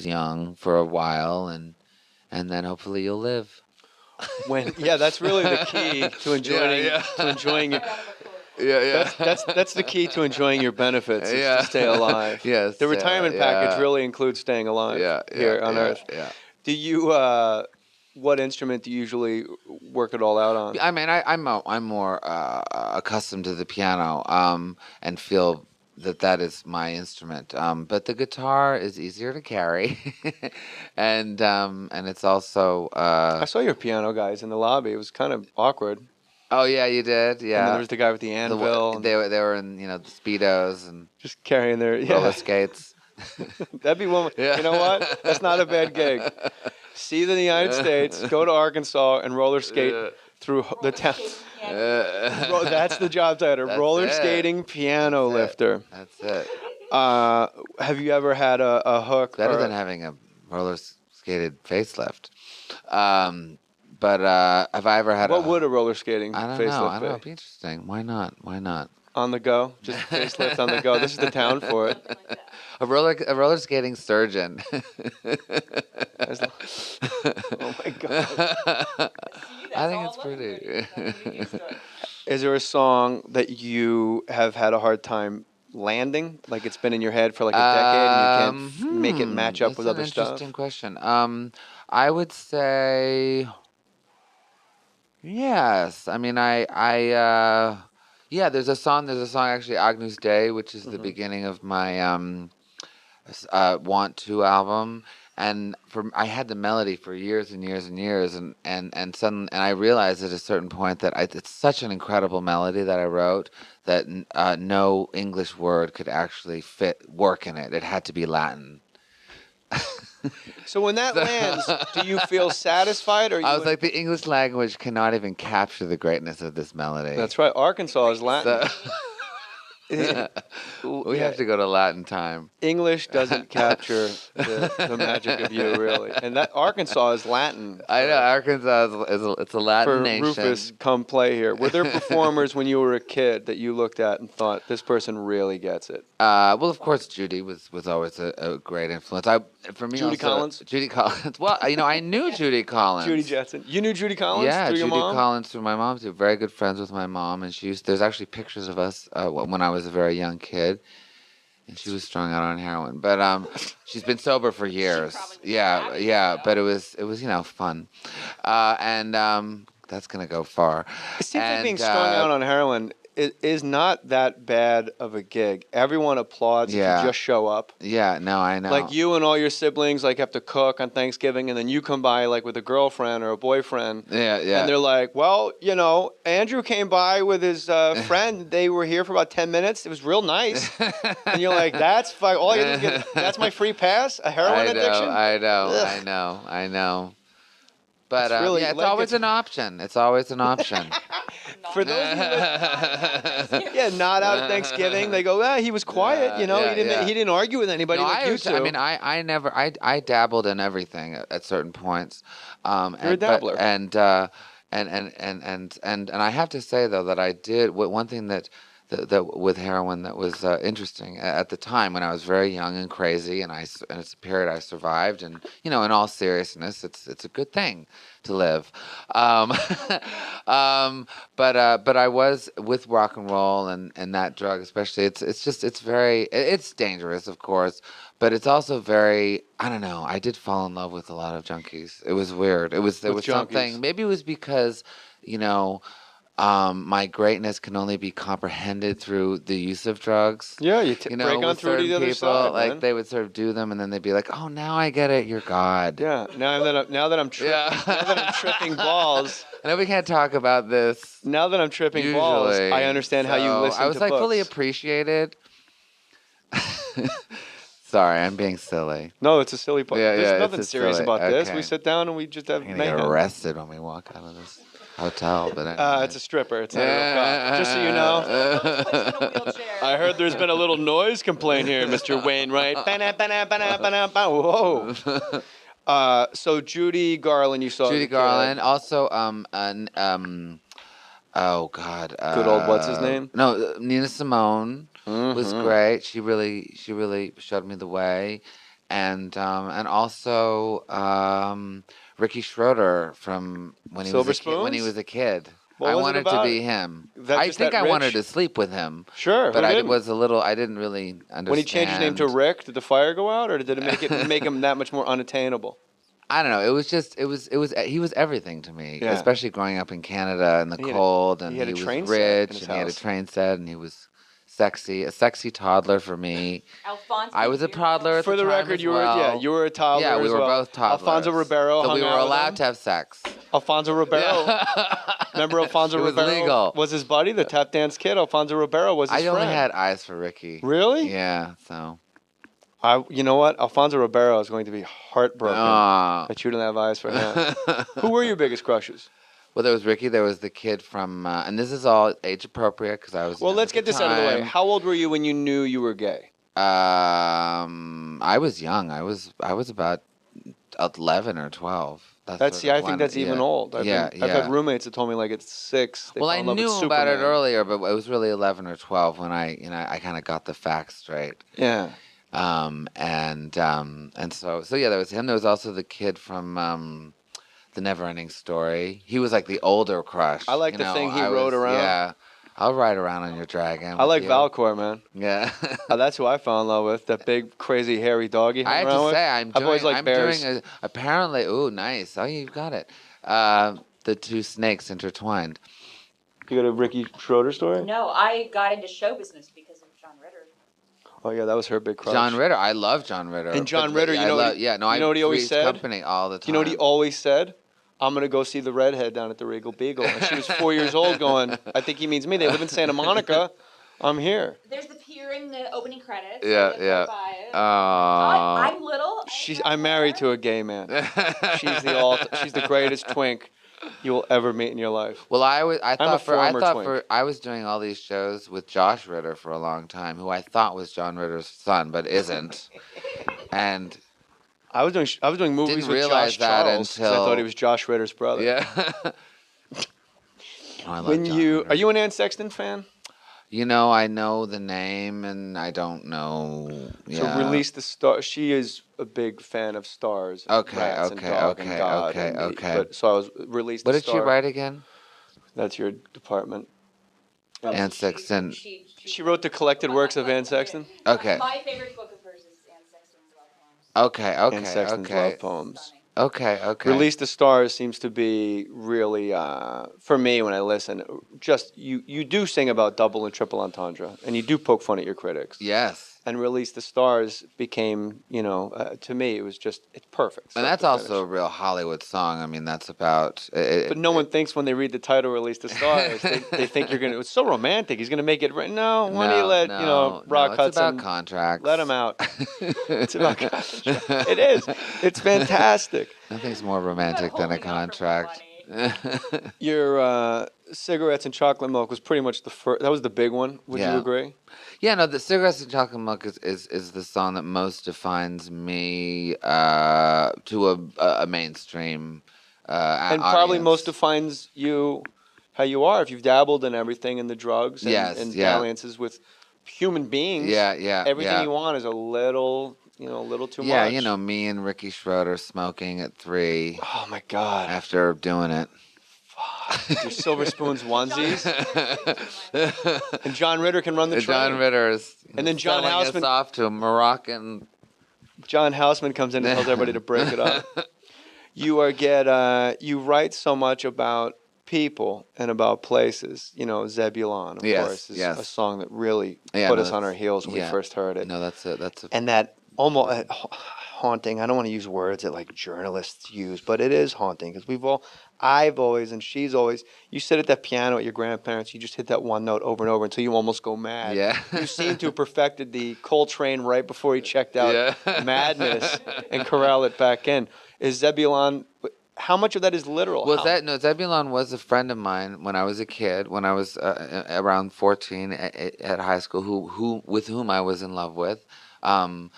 young for a while, and then hopefully you'll live. That's really the key to enjoying your. That's the key to enjoying your benefits is to stay alive. Yes. The retirement package really includes staying alive here on Earth. Yeah. Do you? What instrument do you usually work it all out on? I mean, I'm more accustomed to the piano, and feel that is my instrument. But the guitar is easier to carry, and it's also. I saw your piano guys in the lobby. It was kind of awkward. Oh yeah, you did. Yeah. And then there was the guy with the anvil. They were in the speedos and just carrying their roller skates. That'd be one. Yeah. You know what? That's not a bad gig. See the United States, go to Arkansas, and roller skate through the town. That's the job title. Roller skating piano lifter. That's it. Have you ever had a hook? Better than having a roller skated facelift. But have I ever had What would a roller skating facelift be? I don't know. It'd be interesting. Why not? On the go? Just facelift on the go. This is the town for it. A roller skating surgeon. Oh my God. I think it's pretty. Is there a song that you have had a hard time landing? Like it's been in your head for like a decade and you can't make it match up with other stuff? That's an interesting question. I would say yes. I mean, yeah, there's a song actually, Agnus Dei, which is the beginning of my Want To album. And I had the melody for years and years and years, and I realized at a certain point that it's such an incredible melody that I wrote that no English word could actually work in it. It had to be Latin. So when that lands, do you feel satisfied? Or I was like, the English language cannot even capture the greatness of this melody. That's right. Arkansas is Latin. We have to go to Latin time. English doesn't capture the magic of you, really. And that Arkansas is Latin. I know Arkansas it's a Latin nation. Rufus, come play here. Were there performers when you were a kid that you looked at and thought this person really gets it? Well, of course, Judy was always a great influence. Judy Collins. Judy Collins. Well, I knew Judy Collins. Judy Jetson. You knew Judy Collins? Yeah, through your Judy mom? Collins through my mom. Too. Very good friends with my mom, and there's actually pictures of us when I was a very young kid, and she was strung out on heroin. But she's been sober for years. Yeah. But it was fun, and that's gonna go far. It seems like being strung out on heroin is not that bad of a gig. Everyone applauds if you just show up. Yeah, no, I know. Like you and all your siblings have to cook on Thanksgiving, and then you come by with a girlfriend or a boyfriend. Yeah. And they're like, well, Andrew came by with his friend. They were here for about 10 minutes. It was real nice. And you're like, that's fine. All you have to get, that's my free pass? A heroin addiction? I know. But it's always an option. It's always an option. For those of you not out at Thanksgiving, they go, he was quiet, he didn't argue with anybody you two. I mean, I dabbled in everything at certain points. You're a dabbler. And I have to say though that I did one thing that with heroin that was interesting at the time when I was very young and crazy, and it's a period I survived, and in all seriousness, it's a good thing to live. But I was with rock and roll and that drug especially. It's dangerous, of course, but it's also very, I don't know. I did fall in love with a lot of junkies. It was weird. There was something. Maybe it was because my greatness can only be comprehended through the use of drugs. Yeah, you break on through to the other side. Like they would sort of do them, and then they'd be like, "Oh, now I get it. You're God." Yeah. Now that I'm tripping balls. I know we can't talk about this. Now that I'm tripping balls, I understand how you listen to books. I was fully appreciated. Sorry, I'm being silly. No, it's a silly part. There's nothing serious silly. about this. Okay. We sit down and we just have. I'm gonna get arrested when we walk out of this hotel, but anyway. It's a stripper. It's not a real cop. Just so you know. I heard there's been a little noise complaint here, Mr. Wainwright. Whoa. So Judy Garland, you saw. Judy Garland, also oh God. Good old what's his name? No, Nina Simone was great. She really showed me the way. and also Ricky Schroeder from Silver when he Spoons? was a kid. What I was it wanted to about? be him. That I just think that I wanted rich? to sleep with him, Sure, but who didn't? I didn't really When he changed his name to understand. Rick, did the fire go out, or did it make him that much more unattainable? I don't know. It was just he was everything to me, Yeah. especially growing up in Canada in the He had a, cold, he and had he a was train set in rich, his and he had a house. train set, and he was sexy, a sexy toddler for me. Alfonso I was a toddler at For the the time record, as well. you were a Yeah, toddler we as were well. both toddlers. Alfonso Ribeiro So we hung were out with allowed him. to have sex. Alfonso Ribeiro. Yeah. Remember Alfonso It was Ribeiro legal. was his buddy, the tap dance kid. Alfonso Ribeiro was his I only friend. had eyes for Ricky. Really? Yeah, so. You know what? Alfonso Ribeiro is going to be heartbroken Aw. that you didn't have eyes for him. Who were your biggest crushes? Well, there was Ricky. There was the kid from, and this is all age appropriate because I was. Well, young let's at the get this out of the way. time. How old were you when you knew you were gay? I was young. I was about 11 or 12. That's sort I of think when, that's even yeah. old. I've had roommates that told me like it's 6. They Well, fell I in love with knew about it Superman. earlier, but it was really 11 or 12 when I kind of got the facts straight. Yeah. And so yeah, there was him. There was also the kid from the Never-Ending Story. He was like the older crush. I like the thing he rode around. Yeah, I'll ride around on your dragon. I like you. Valcor, man. Yeah. That's who I fell in love with. That big, crazy, hairy dog he hung I have around to with. say, I've always liked bears. apparently. Ooh, nice. Oh, you've got it. The two snakes intertwined. You got a Ricky Schroeder story? No, I got into show business because of John Ritter. Oh yeah, that was her big crush. John Ritter. I love John Ritter. And John Ritter, you know what he always said? Company all the time. You know what he always said? I'm gonna go see the redhead down at the Regal Beagle. And she was 4 years old, going, I think he means me. They live in Santa Monica. I'm here. There's the pier in the opening credits. Yeah. I'm little. I'm married to a gay man. She's the greatest twink you will ever meet in your life. Well, I was doing all these shows with Josh Ritter for a long time, who I thought was John Ritter's son, but isn't. And I was doing movies didn't with realize Josh that Charles because I until thought he was Josh Ritter's brother. yeah. I love John Ritter. Are you an Ann Sexton fan? You know, I know the name, and I don't know. Yeah. So Release the Star. She is a big fan of stars. And rats and dog and God okay. But so I was Release the What did Star. she write again? That's your department. Ann Sexton. She wrote the collected works of Ann Sexton. Okay. My favorite book of hers is Ann Sexton's Love Poems. Ann Sexton's Love Poems. Stunning. Okay. Release the Stars seems to be really, for me when I listen, just you do sing about double and triple entendre, and you do poke fun at your critics. Yes. And Release the Stars became, to me, it's perfect. And that's also a real Hollywood song. I mean, that's about. But no one thinks when they read the title "Release the Stars," they think you're gonna. It's so romantic. He's gonna make it. No, why don't you let Rock Hudson? It's about contracts. Let him out. It's about contracts. It is. It's fantastic. Nothing's more romantic than a contract. Your Cigarettes and Chocolate Milk was pretty much the first. That was the big one. Would you agree? Yeah, no, the Cigarettes and Chocolate Milk is the song that most defines me to a mainstream and probably audience. most defines you, how you are, if you've dabbled in everything in the drugs and dalliances with human beings. Yeah. Everything you want is a little too much. Yeah, me and Ricky Schroeder smoking at 3. Oh my God. After doing it. Your Silver Spoons onesies. And John Ritter can run the train. John Ritter is and then John selling Houseman us off to a Moroccan. John Houseman comes in and tells everybody to break it up. You write so much about people and about places. Zebulon, of course, is a song that really put us on our heels when we first heard it. No, that's a and that almost haunting. I don't want to use words that like journalists use, but it is haunting because I've always and she's always. You sit at that piano at your grandparents. You just hit that one note over and over until you almost go mad. Yeah. You seem to have perfected the Coltrane right before he checked out madness and corral it back in. Is Zebulon? How much of that is literal? Zebulon was a friend of mine when I was a kid, when I was around 14 at high school, with whom I was in love with. And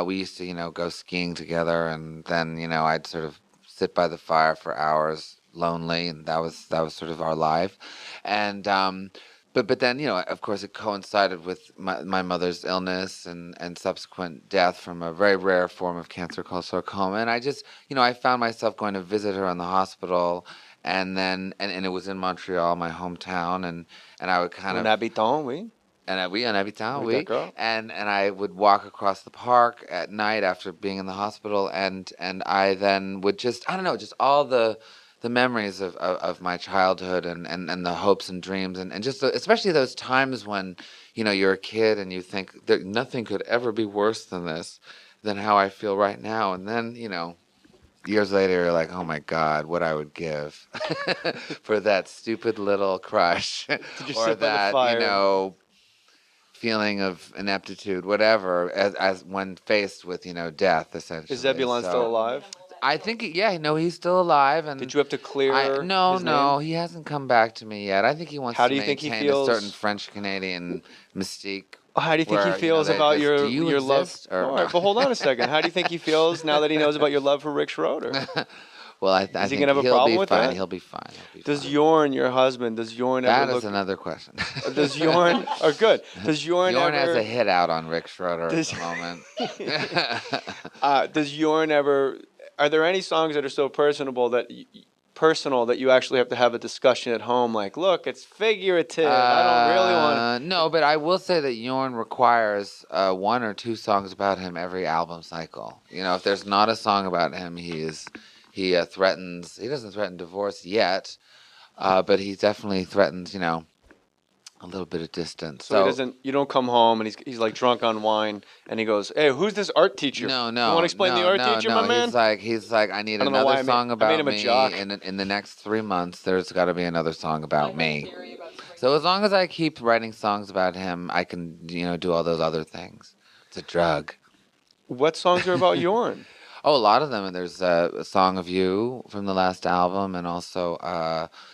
we used to, go skiing together, and then, I'd sort of sit by the fire for hours, lonely, and that was sort of our life. And but then, of course, it coincided with my mother's illness and subsequent death from a very rare form of cancer called sarcoma. And I just, I found myself going to visit her in the hospital, and then and it was in Montreal, my hometown, and I would kind Un of habitant, oui. and we and every town Oui, we d'accord. and I would walk across the park at night after being in the hospital, and I then would just, I don't know, just all the memories of my childhood and the hopes and dreams, and just especially those times when you're a kid and you think that nothing could ever be worse than how I feel right now, and then years later you're like, oh my God, what I would give for that stupid little crush To just or sit by the that fire. feeling of ineptitude, whatever, as when faced with death, Is essentially. Zebulon still So alive? I think, yeah, no, he's still alive, Did and you have to clear no, his name? no, he hasn't come back to me yet. I think he wants How to do you think he maintain a certain feels? French Canadian mystique, How do you think he where feels they about just, do your you your love? exist or All no? right, but hold on a second. How do you think he feels now that he knows about your love for Rick Schroeder? Well, I Is he think gonna have a he'll problem be with fine. that? He'll be fine. He'll be Does fine. Yorn, your husband, does Yorn ever That is look? another question. Does Yorn? Or good. Does Yorn Yorn has a ever? hit out on Rick Schroeder at Does the moment. does Yorn ever? Are there any songs that are so personal that you actually have to have a discussion at home? Like, look, it's figurative. I don't really want. No, but I will say that Yorn requires one or two songs about him every album cycle. If there's not a song about him, he threatens. He doesn't threaten divorce yet, but he definitely threatens, a little bit of distance. So he So doesn't. You don't come home and he's like drunk on wine and he goes, "Hey, who's this art teacher? no, You want to no, explain the no, art no, teacher, my no. man?" He's like, I need I don't know why another song I made about him a jock. me in the next 3 months. There's got to be another song about Like that me. theory about spring. So as long as I keep writing songs about him, I can, do all those other things. It's a drug. What songs are about Yorn? Oh, a lot of them. And there's a Song of You from the last album, and also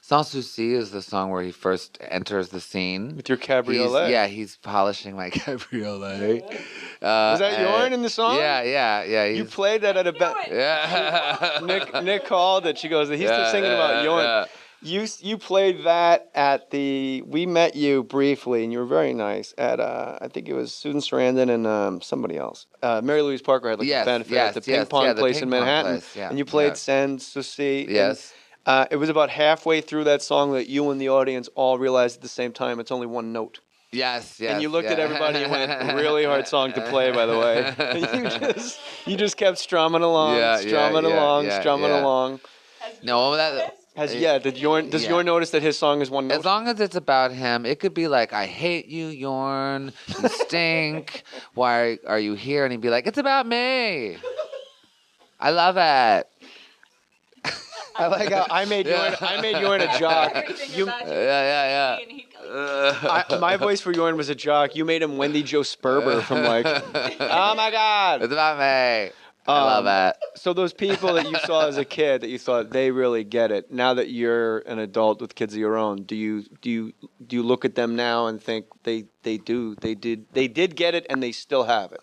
Sans Souci is the song where he first enters the scene. With your cabriolet. He's polishing my cabriolet. Was that Yorn in the song? Yeah. You He's, played that at a yeah. Nick called it. She goes, he's still singing about Yorn. Yeah. You played that at the. We met you briefly, and you were very nice at. I think it was Susan Sarandon and somebody else. Mary Louise Parker had like a benefit at the ping pong yeah, the place ping in pong Manhattan, place, yeah, and you played yeah. Sans Souci. Yes. And, it was about halfway through that song that you and the audience all realized at the same time it's only one note. Yes. And you looked at everybody and went, really hard song to play, by the way. you just kept strumming along, strumming along. No, that. Does Yorn notice that his song is one note? As long as it's about him, it could be like, I hate you, Yorn. You stink. Why are you here? And he'd be like, it's about me. I love it. I like how I made Yorn a jock. Everything You, about you. Yeah. And he goes, my voice for Yorn was a jock. You made him Wendy Joe Sperber from like, oh my God. It's about me. I love it. So those people that you saw as a kid that you thought they really get it. Now that you're an adult with kids of your own, do you look at them now and think they did get it and they still have it?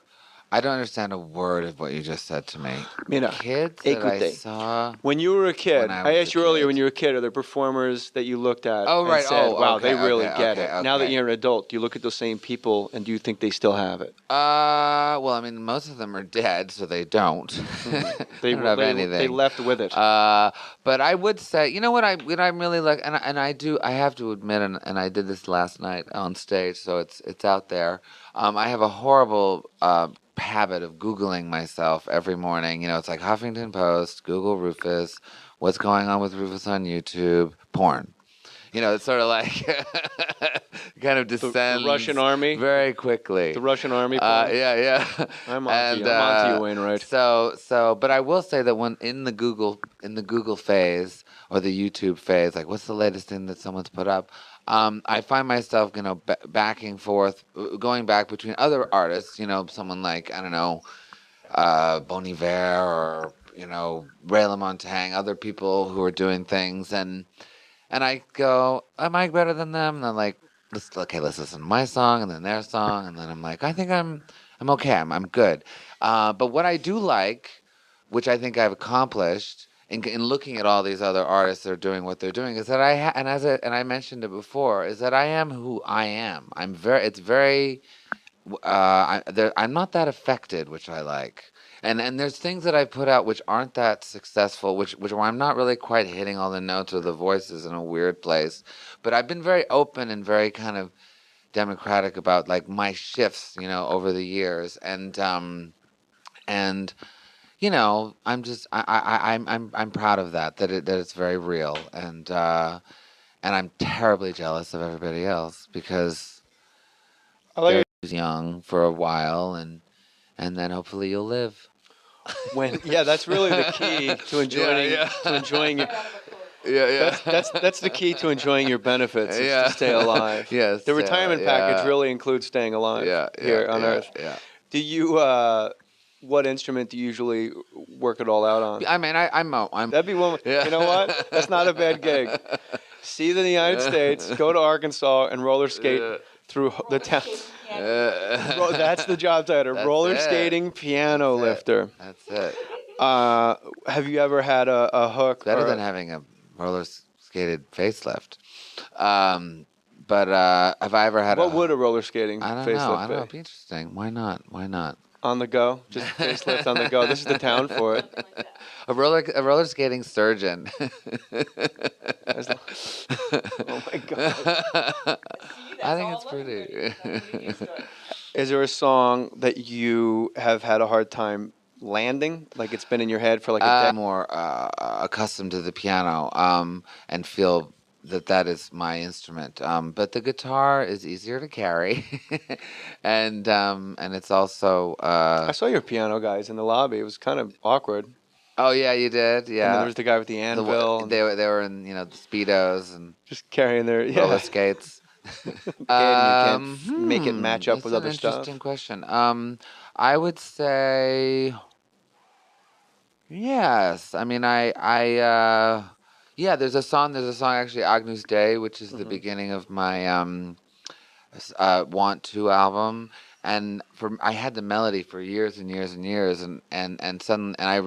I don't understand a word of what you just said to me. Mira, Kids that I écoutez. saw. When you were a kid, When I I was asked a you earlier kid. when you were a kid, are there performers that you looked at Oh, right. and said, Oh, wow, okay, they really okay, get okay, it? Now that okay. you're an adult, do you look at those same people and do you think they still have it? Well, I mean, most of them are dead, so they don't. They don't have anything. They left with it. But I would say, you know what I'm really like, and I have to admit, and I did this last night on stage, so it's out there. I have a horrible habit of Googling myself every morning. It's like Huffington Post, Google Rufus, what's going on with Rufus on YouTube, porn. It's sort of like kind of descends the Russian army? very quickly. The Russian army. Yeah. I'm on to you, Wainwright. But I will say that when in the Google phase or the YouTube phase, like what's the latest thing that someone's put up? I find myself, back and forth, going back between other artists. Someone like, I don't know, Bon Iver or Ray LaMontagne, other people who are doing things, and I go, am I better than them? And I'm like, let's listen to my song and then their song, and then I'm like, I think I'm okay. I'm good. But what I do like, which I think I've accomplished, in looking at all these other artists that are doing what they're doing is that and I mentioned it before, is that I am who I am. It's very I'm not that affected, which I like. And there's things that I put out which aren't that successful, which where I'm not really quite hitting all the notes or the voices in a weird place. But I've been very open and very kind of democratic about like my shifts, over the years. And I'm proud of that it's very real, and I'm terribly jealous of everybody else because I like they're young for a while, and then hopefully you'll live. yeah, that's really the key to enjoying Yeah. to enjoying your. Right out of a quote. Yeah. That's the key to enjoying your benefits. Is to stay alive. Yes. The retirement package really includes staying alive here on Earth. Yeah. Do you? What instrument do you usually work it all out on? I mean, I'm. That'd be one. Yeah. You know what? That's not a bad gig. See the United States, go to Arkansas, and roller skate through the town. That's the job title. That's Roller it. skating piano That's it. lifter. That's it. Have you ever had a hook? Better or than having a roller skated facelift. But have I ever had what would a roller skating I don't know. facelift I don't know. It'd be? be interesting. Why not? Why not? On the go, just facelift on the go. This is the town for it. Something like that. A roller skating surgeon. As lo- oh my god! See, I that's think all it's looking pretty. for you. Is there a song that you have had a hard time landing? Like it's been in your head for like a decade? More accustomed to the piano, and feel that is my instrument. But the guitar is easier to carry, and it's also. I saw your piano guys in the lobby. It was kind of awkward. Oh yeah, you did. And then there Yeah, was the guy with the anvil. And they were in the speedos and just carrying their roller skates. you can't make it match up That's with an other stuff. interesting question. I would say yes. I mean, yeah. There's a song. There's a song actually, Agnus Dei, which is the beginning of my Want To album, and I had the melody for years and years and years, and suddenly, and I